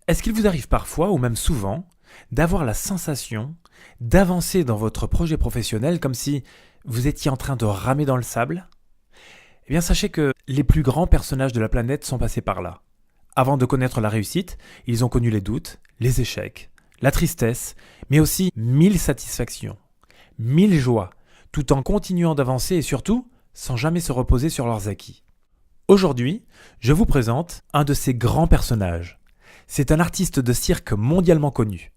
Est-ce qu'il vous arrive parfois, ou même souvent, d'avoir la sensation d'avancer dans votre projet professionnel comme si vous étiez en train de ramer dans le sable ? Eh bien, sachez que les plus grands personnages de la planète sont passés par là. Avant de connaître la réussite, ils ont connu les doutes, les échecs, la tristesse, mais aussi 1000 satisfactions, 1000 joies, tout en continuant d'avancer et surtout, sans jamais se reposer sur leurs acquis. Aujourd'hui, je vous présente un de ces grands personnages. C'est un artiste de cirque mondialement connu.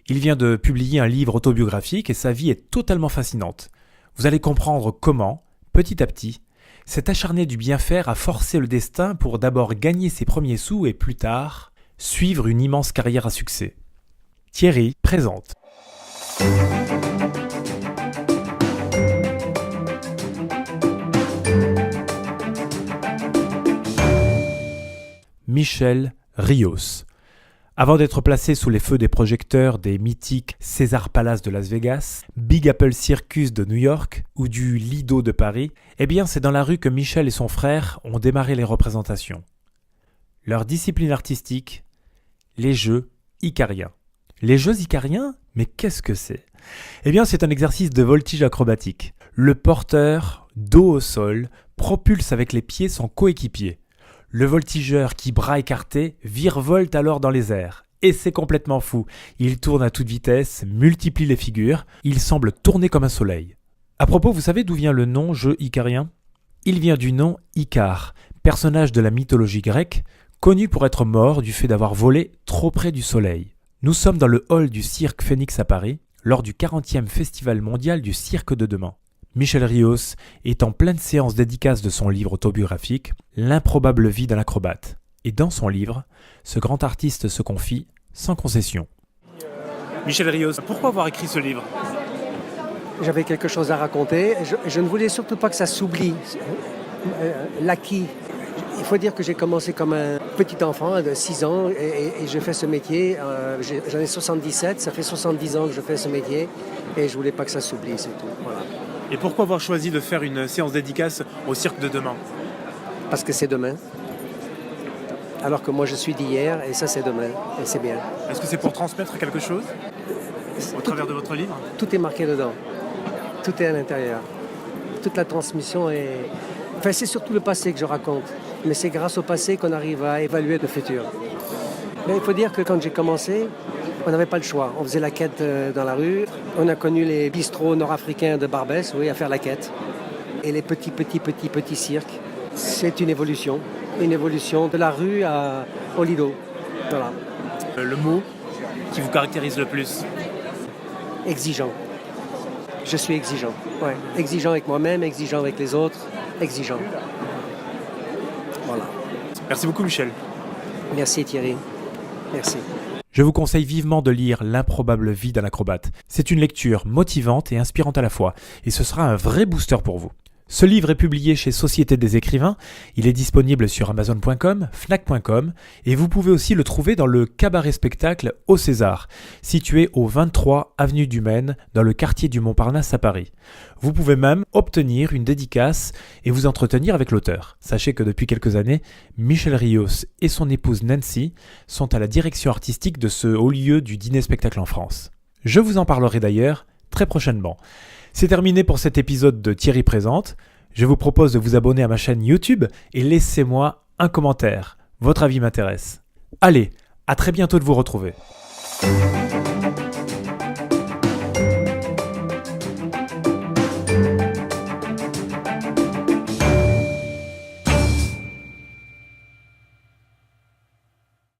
Il vient de publier un livre autobiographique et sa vie est totalement fascinante. Vous allez comprendre comment, petit à petit, cet acharné du bien-faire a forcé le destin pour d'abord gagner ses premiers sous et plus tard, suivre une immense carrière à succès. Thierry présente. Michel Rios. Avant d'être placé sous les feux des projecteurs des mythiques Caesars Palace de Las Vegas, Big Apple Circus de New York ou du Lido de Paris, eh bien c'est dans la rue que Michel et son frère ont démarré les représentations. Leur discipline artistique, les jeux icariens. Les jeux icariens ? Mais qu'est-ce que c'est ? Eh bien c'est un exercice de voltige acrobatique. Le porteur, dos au sol, propulse avec les pieds son coéquipier. Le voltigeur qui, bras écartés, virevolte alors dans les airs. Et c'est complètement fou. Il tourne à toute vitesse, multiplie les figures, il semble tourner comme un soleil. À propos, vous savez d'où vient le nom jeu icarien ? Il vient du nom Icare, personnage de la mythologie grecque, connu pour être mort du fait d'avoir volé trop près du soleil. Nous sommes dans le hall du Cirque Phénix à Paris, lors du 40e Festival mondial du cirque de demain. Michel Rios est en pleine séance dédicace de son livre autobiographique « L'improbable vie d'un acrobate ». Et dans son livre, ce grand artiste se confie sans concession. Michel Rios, pourquoi avoir écrit ce livre ? J'avais quelque chose à raconter. Je ne voulais surtout pas que ça s'oublie. L'acquis. Il faut dire que j'ai commencé comme un petit enfant de 6 ans et je fais ce métier. J'en ai 77, ça fait 70 ans que je fais ce métier et je ne voulais pas que ça s'oublie, c'est tout. Voilà. Et pourquoi avoir choisi de faire une séance dédicace au cirque de demain ? Parce que c'est demain. Alors que moi je suis d'hier et ça c'est demain. Et c'est bien. Est-ce que c'est pour transmettre quelque chose au travers de votre livre ? Tout est marqué dedans. Tout est à l'intérieur. Toute la transmission est... Enfin, c'est surtout le passé que je raconte. Mais c'est grâce au passé qu'on arrive à évaluer le futur. Mais il faut dire que quand j'ai commencé, on n'avait pas le choix. On faisait la quête dans la rue. On a connu les bistrots nord-africains de Barbès, oui, à faire la quête. Et les petits cirques. C'est une évolution. Une évolution de la rue au Lido. Voilà. Le mot qui vous caractérise le plus ? Exigeant. Je suis exigeant. Ouais. Exigeant avec moi-même, exigeant avec les autres. Exigeant. Voilà. Merci beaucoup Michel. Merci Thierry. Merci. Je vous conseille vivement de lire L'improbable vie d'un acrobate. C'est une lecture motivante et inspirante à la fois, et ce sera un vrai booster pour vous. Ce livre est publié chez Société des écrivains, il est disponible sur Amazon.com, Fnac.com, et vous pouvez aussi le trouver dans le cabaret spectacle au César, situé au 23 avenue du Maine, dans le quartier du Montparnasse à Paris. Vous pouvez même obtenir une dédicace et vous entretenir avec l'auteur. Sachez que depuis quelques années, Michel Rios et son épouse Nancy sont à la direction artistique de ce haut lieu du dîner-spectacle en France. Je vous en parlerai d'ailleurs très prochainement. C'est terminé pour cet épisode de Thierry Présente. Je vous propose de vous abonner à ma chaîne YouTube et laissez-moi un commentaire. Votre avis m'intéresse. Allez, à très bientôt de vous retrouver.